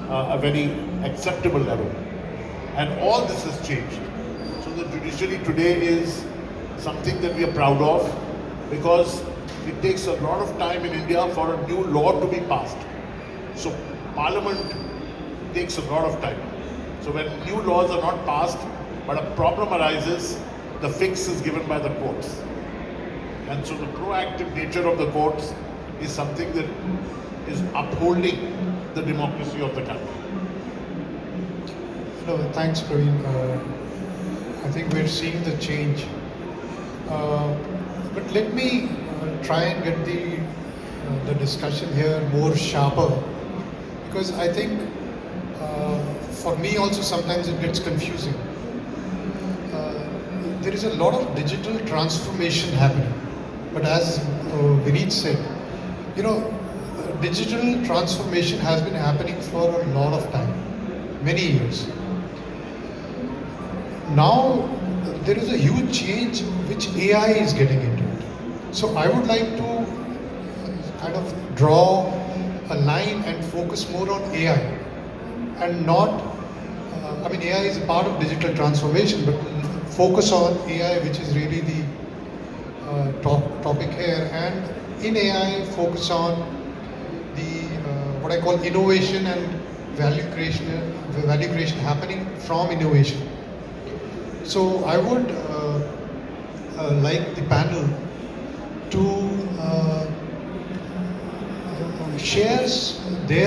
a very acceptable level. And all this has changed. So the judiciary today is something that we are proud of, because it takes a lot of time in India for a new law to be passed. So Parliament takes a lot of time. So when new laws are not passed, but a problem arises, the fix is given by the courts. And so the proactive nature of the courts is something that is upholding the democracy of the country. No, thanks, Praveen. I think we're seeing the change. But let me try and get the discussion here more sharper, because I think for me also sometimes it gets confusing. There is a lot of digital transformation happening, but as Vineet said, you know, digital transformation has been happening for a lot of time, many years. Now there is a huge change which AI is getting into it. So I would like to kind of draw a line and focus more on AI and not, I mean, AI is a part of digital transformation, but focus on AI, which is really the topic here. And in AI, focus on the what I call innovation and value creation happening from innovation. So I would like the panel to share their